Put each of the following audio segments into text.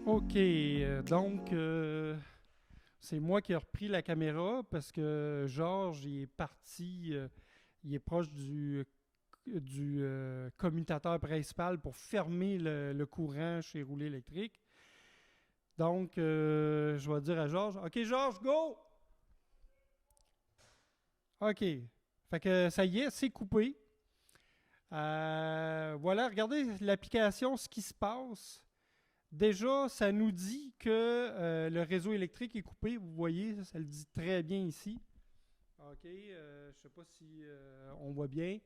OK, c'est moi qui ai repris la caméra parce que Georges, il est parti, il est proche du commutateur principal pour fermer le courant chez Roulet électrique. Donc, je vais dire à Georges, OK, Georges, go! OK. Fait que ça y est, c'est coupé. Voilà, regardez l'application, ce qui se passe. Déjà, ça nous dit que le réseau électrique est coupé. Vous voyez, ça le dit très bien ici. OK, je ne sais pas si on voit bien.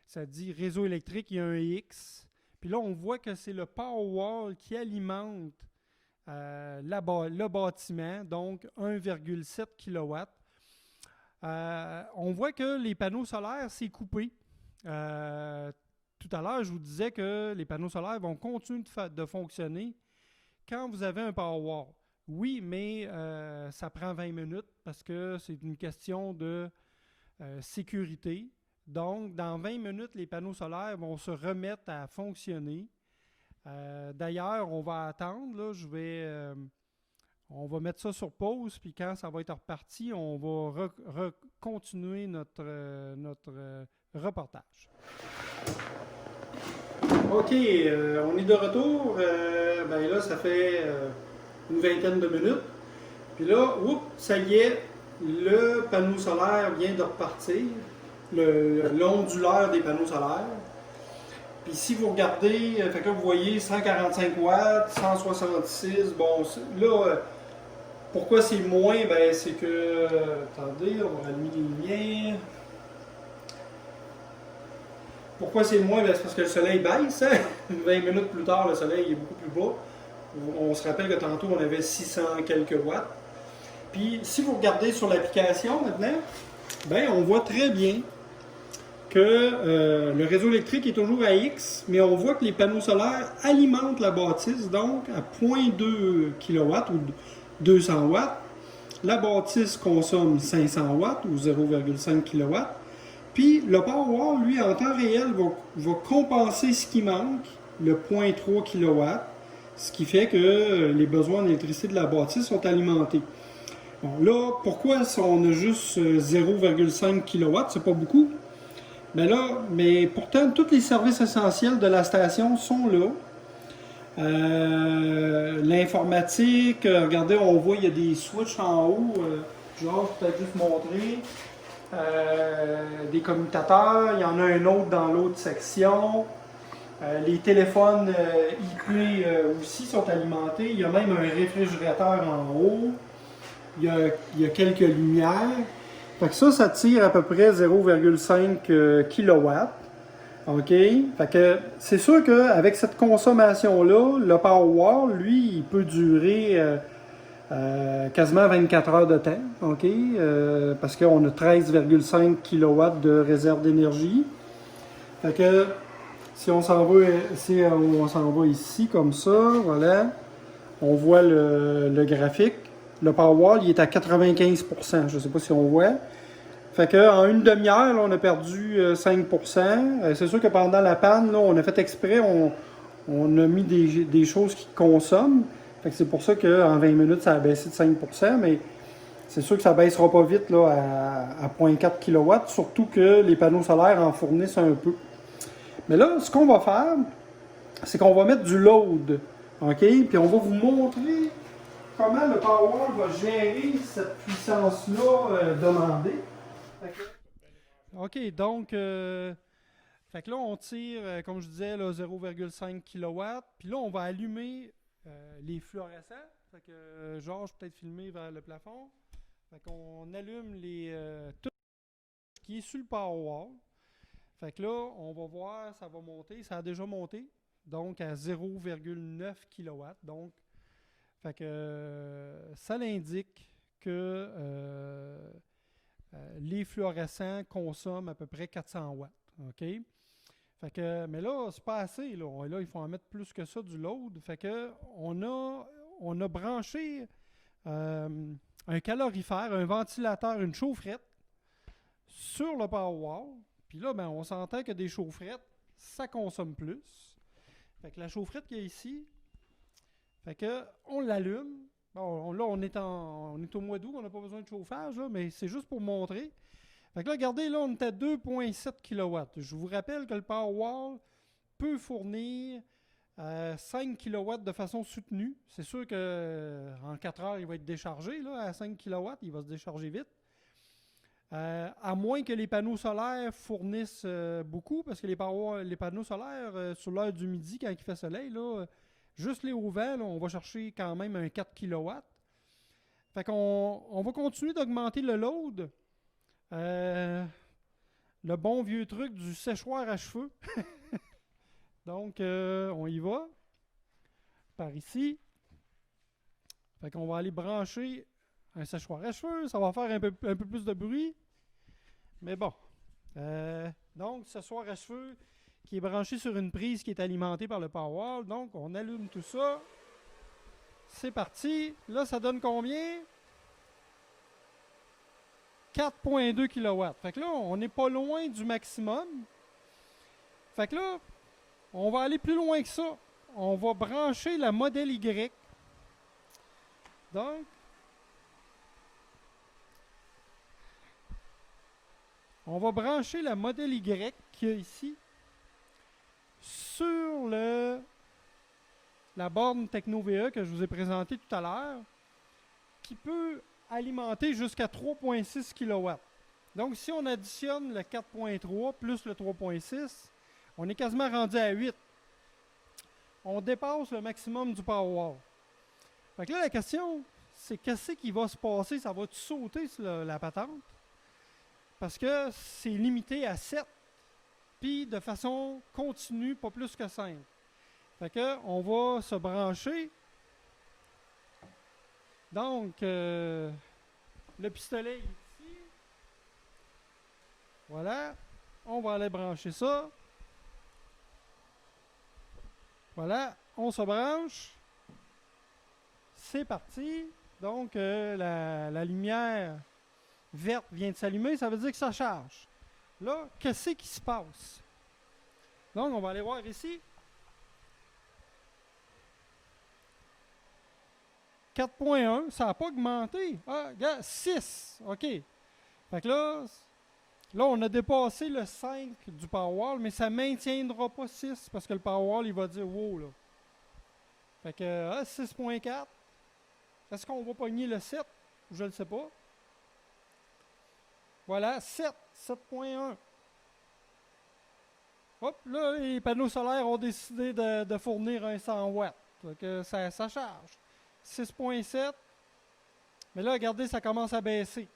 Ça dit réseau électrique, il y a un X. Puis là, on voit que c'est le Powerwall qui alimente le bâtiment, donc 1,7 kW. On voit que les panneaux solaires, c'est coupé. Euh, Tout à l'heure, je vous disais que les panneaux solaires vont continuer de fonctionner quand vous avez un Powerwall. Oui, mais ça prend 20 minutes parce que c'est une question de sécurité. Donc, dans 20 minutes, les panneaux solaires vont se remettre à fonctionner. D'ailleurs, on va attendre. Là, on va mettre ça sur pause, puis quand ça va être reparti, on va continuer notre reportage. OK, on est de retour. Ben là, ça fait une vingtaine de minutes. Puis là, oups, ça y est, le panneau solaire vient de repartir, l'onduleur des panneaux solaires. Puis si vous regardez, fait que vous voyez 145 watts, 166, bon, là, pourquoi c'est moins? Ben c'est que, attendez, on va allumer les lumières. Pourquoi c'est moins? Ben, c'est parce que le soleil baisse. Hein? 20 minutes plus tard, le soleil est beaucoup plus bas. On se rappelle que tantôt, on avait 600 quelques watts. Puis, si vous regardez sur l'application maintenant, ben, on voit très bien que le réseau électrique est toujours à X, mais on voit que les panneaux solaires alimentent la bâtisse, donc à 0,2 kW ou 200 watts. La bâtisse consomme 500 watts ou 0,5 kW. Puis le Powerwall, lui, en temps réel, va compenser ce qui manque, le 0,3 kW, ce qui fait que les besoins d'électricité de la bâtisse sont alimentés. Bon, là, pourquoi on a juste 0,5 kW, c'est pas beaucoup? Mais là, mais pourtant, tous les services essentiels de la station sont là. L'informatique, regardez, on voit, il y a des switches en haut. Genre, je vais peut-être juste montrer. Des commutateurs, il y en a un autre dans l'autre section. Les téléphones IP aussi sont alimentés. Il y a même un réfrigérateur en haut. Il y a quelques lumières. Fait que ça tire à peu près 0,5 kW. OK? Fait que c'est sûr qu'avec cette consommation-là, le Powerwall, lui, il peut durer quasiment 24 heures de temps. OK? Parce qu'on a 13,5 kW de réserve d'énergie. Fait que si on s'en va ici comme ça, voilà, on voit le graphique. Le Powerwall, il est à 95%. Je ne sais pas si on voit. Fait qu'en une demi-heure, là, on a perdu 5%. C'est sûr que pendant la panne, là, on a fait exprès, on a mis des choses qui consomment. Fait que c'est pour ça qu'en 20 minutes, ça a baissé de 5%, mais c'est sûr que ça ne baissera pas vite là, à 0,4 kW, surtout que les panneaux solaires en fournissent un peu. Mais là, ce qu'on va faire, c'est qu'on va mettre du load. OK? Puis on va vous montrer comment le Powerwall va gérer cette puissance-là demandée. OK, donc, fait que là, on tire, comme je disais, 0,5 kW. Puis là, on va allumer les fluorescents. Fait que, Georges, peut-être filmer vers le plafond. Fait qu'on allume tout ce qui est sur le Powerwall. Fait que là, on va voir, ça va monter. Ça a déjà monté. Donc, à 0,9 kW. Donc, fait que ça l'indique que les fluorescents consomment à peu près 400 watts. OK? Fait que, mais là, c'est pas assez. Là, il faut en mettre plus que ça du load. Fait que on a branché un calorifère, un ventilateur, une chaufferette sur le Powerwall. Puis là, ben, on s'entend que des chaufferettes, ça consomme plus. Fait que la chaufferette qu'il y a ici, Fait que, on l'allume. Bon, là, on est au mois d'août, on n'a pas besoin de chauffage, là, mais c'est juste pour montrer. Fait que là, regardez, là, on est à 2,7 kW. Je vous rappelle que le Powerwall peut fournir 5 kW de façon soutenue. C'est sûr qu'en 4 heures, il va être déchargé là, à 5 kW. Il va se décharger vite. À moins que les panneaux solaires fournissent beaucoup, parce que les panneaux solaires, sur l'heure du midi, quand il fait soleil, là, juste les hauts vents, là, on va chercher quand même un 4 kW. Fait qu'on va continuer d'augmenter le load. Le bon vieux truc du séchoir à cheveux. Donc, on y va. Par ici. Fait qu'on va aller brancher un séchoir à cheveux. Ça va faire un peu plus de bruit. Mais bon. Donc, séchoir à cheveux qui est branché sur une prise qui est alimentée par le Powerwall. Donc, on allume tout ça. C'est parti. Là, ça donne combien? 4,2 kW. Fait que là, on n'est pas loin du maximum. Fait que là, on va aller plus loin que ça. On va brancher la modèle Y. Donc, on va brancher la modèle Y qu'il y a ici sur la borne TechnoVE que je vous ai présentée tout à l'heure, qui peut alimenter jusqu'à 3,6 kW. Donc, si on additionne le 4,3 plus le 3,6, on est quasiment rendu à 8. On dépasse le maximum du Powerwall. Fait que là, la question, c'est qu'est-ce qui va se passer? Ça va-tu sauter sur la patente? Parce que c'est limité à 7, puis de façon continue, pas plus que 5. Fait que on va se brancher. Donc, le pistolet est ici. Voilà. On va aller brancher ça. Voilà. On se branche. C'est parti. Donc, la lumière verte vient de s'allumer. Ça veut dire que ça charge. Là, qu'est-ce qui se passe? Donc, on va aller voir ici. 4,1, ça n'a pas augmenté. Ah, regarde, 6. OK. Fait que là, on a dépassé le 5 du Powerwall, mais ça ne maintiendra pas 6 parce que le Powerwall, il va dire wow, là. Fait que 6,4. Est-ce qu'on va pogner le 7? Je ne le sais pas. Voilà, 7. 7,1. Hop, là, les panneaux solaires ont décidé de fournir un 100 watts. Fait que ça charge. 6,7. Mais là, regardez, ça commence à baisser.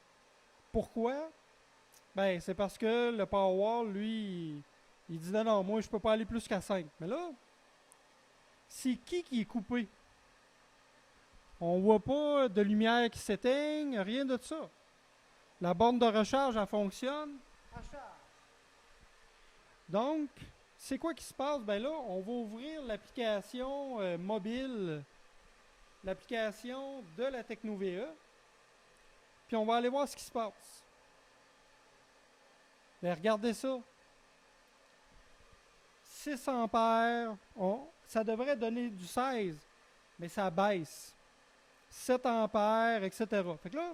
Pourquoi? Ben, c'est parce que le Powerwall, lui, il dit non, moi, je peux pas aller plus qu'à 5. Mais là, c'est qui est coupé? On voit pas de lumière qui s'éteigne, rien de ça. La borne de recharge, elle fonctionne. Elle charge. Donc, c'est quoi qui se passe? Ben là, on va ouvrir l'application mobile, l'application de la TechnoVE, puis on va aller voir ce qui se passe. Ben, regardez ça. 6 ampères, ça devrait donner du 16, mais ça baisse. 7 ampères, etc. Fait que là,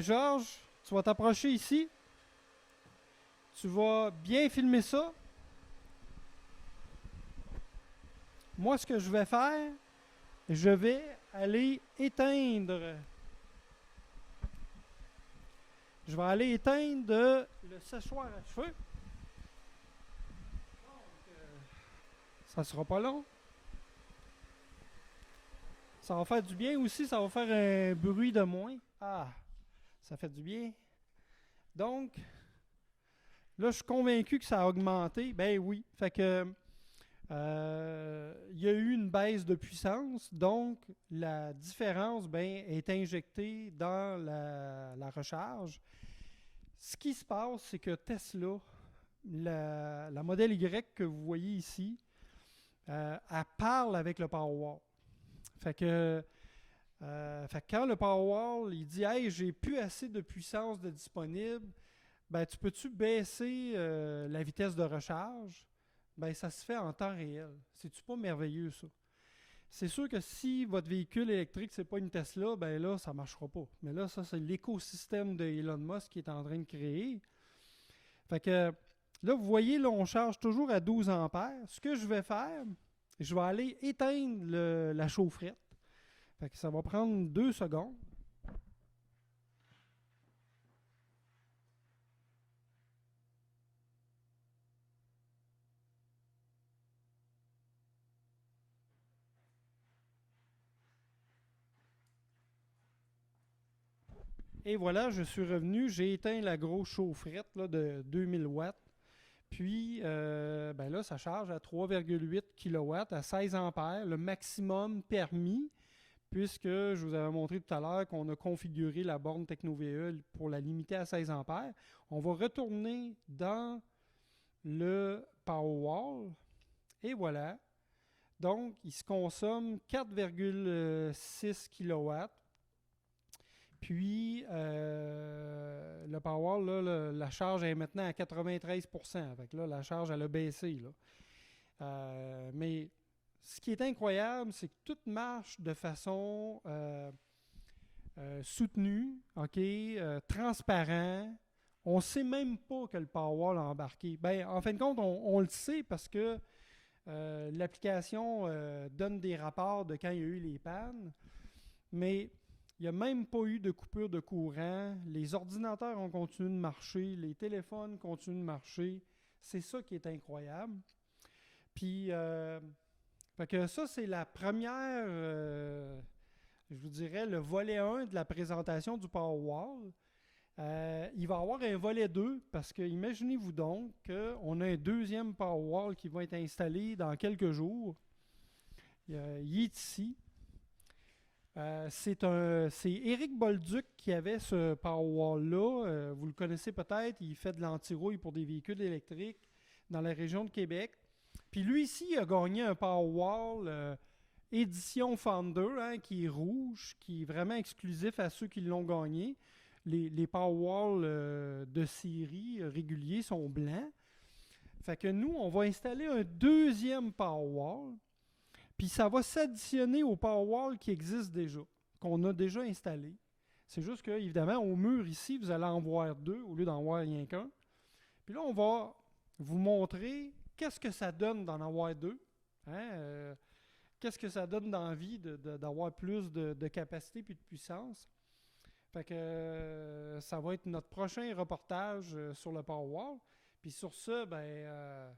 Georges, tu vas t'approcher ici. Tu vas bien filmer ça. Moi, ce que je vais faire, je vais aller éteindre. Je vais aller éteindre le séchoir à cheveux. Donc, ça sera pas long. Ça va faire du bien aussi, ça va faire un bruit de moins. Ah, ça fait du bien. Donc, là, je suis convaincu que ça a augmenté. Ben oui. Fait que il y a eu une baisse de puissance, donc la différence est injectée dans la recharge. Ce qui se passe, c'est que Tesla, la modèle Y que vous voyez ici, elle parle avec le Powerwall. Fait que quand le Powerwall il dit hey, j'ai plus assez de puissance de disponible, ben tu peux-tu baisser la vitesse de recharge? Ben ça se fait en temps réel. C'est-tu pas merveilleux ça? C'est sûr que si votre véhicule électrique, c'est pas une Tesla, ben là, ça marchera pas. Mais là, ça, c'est l'écosystème de Elon Musk qui est en train de créer. Fait que là, vous voyez, là, on charge toujours à 12 ampères. Ce que je vais faire, je vais aller éteindre la chaufferette. Fait que ça va prendre 2 secondes. Et voilà, je suis revenu. J'ai éteint la grosse chaufferette là, de 2000 watts. Puis, ben là, ça charge à 3,8 kW à 16 ampères, le maximum permis, puisque je vous avais montré tout à l'heure qu'on a configuré la borne TechnoVE pour la limiter à 16 ampères. On va retourner dans le Powerwall. Et voilà. Donc, il se consomme 4,6 kW. Puis, le Powerwall, là, la charge est maintenant à 93%. Fait que là, la charge, elle a baissé. Là. Mais ce qui est incroyable, c'est que tout marche de façon soutenue, OK, transparent. On ne sait même pas que le Powerwall a embarqué. Ben, en fin de compte, on le sait parce que l'application donne des rapports de quand il y a eu les pannes. Mais il n'y a même pas eu de coupure de courant. Les ordinateurs ont continué de marcher. Les téléphones continuent de marcher. C'est ça qui est incroyable. Puis, fait que ça, c'est la première, je vous dirais, le volet 1 de la présentation du Powerwall. Il va y avoir un volet 2 parce que imaginez-vous donc qu'on a un deuxième Powerwall qui va être installé dans quelques jours. Il est ici. C'est Éric Bolduc qui avait ce Powerwall-là. Vous le connaissez peut-être. Il fait de l'anti-rouille pour des véhicules électriques dans la région de Québec. Puis lui ici, il a gagné un Powerwall édition Founder, hein, qui est rouge, qui est vraiment exclusif à ceux qui l'ont gagné. Les Powerwall de série réguliers sont blancs. Fait que nous, on va installer un deuxième Powerwall. Puis ça va s'additionner au Powerwall qui existe déjà, qu'on a déjà installé. C'est juste que, évidemment, au mur ici, vous allez en voir 2 au lieu d'en voir rien qu'un. Puis là, on va vous montrer qu'est-ce que ça donne d'en avoir 2. Hein? Qu'est-ce que ça donne d'envie d'avoir plus de capacité puis de puissance. Fait que ça va être notre prochain reportage sur le Powerwall. Puis sur ce, ben,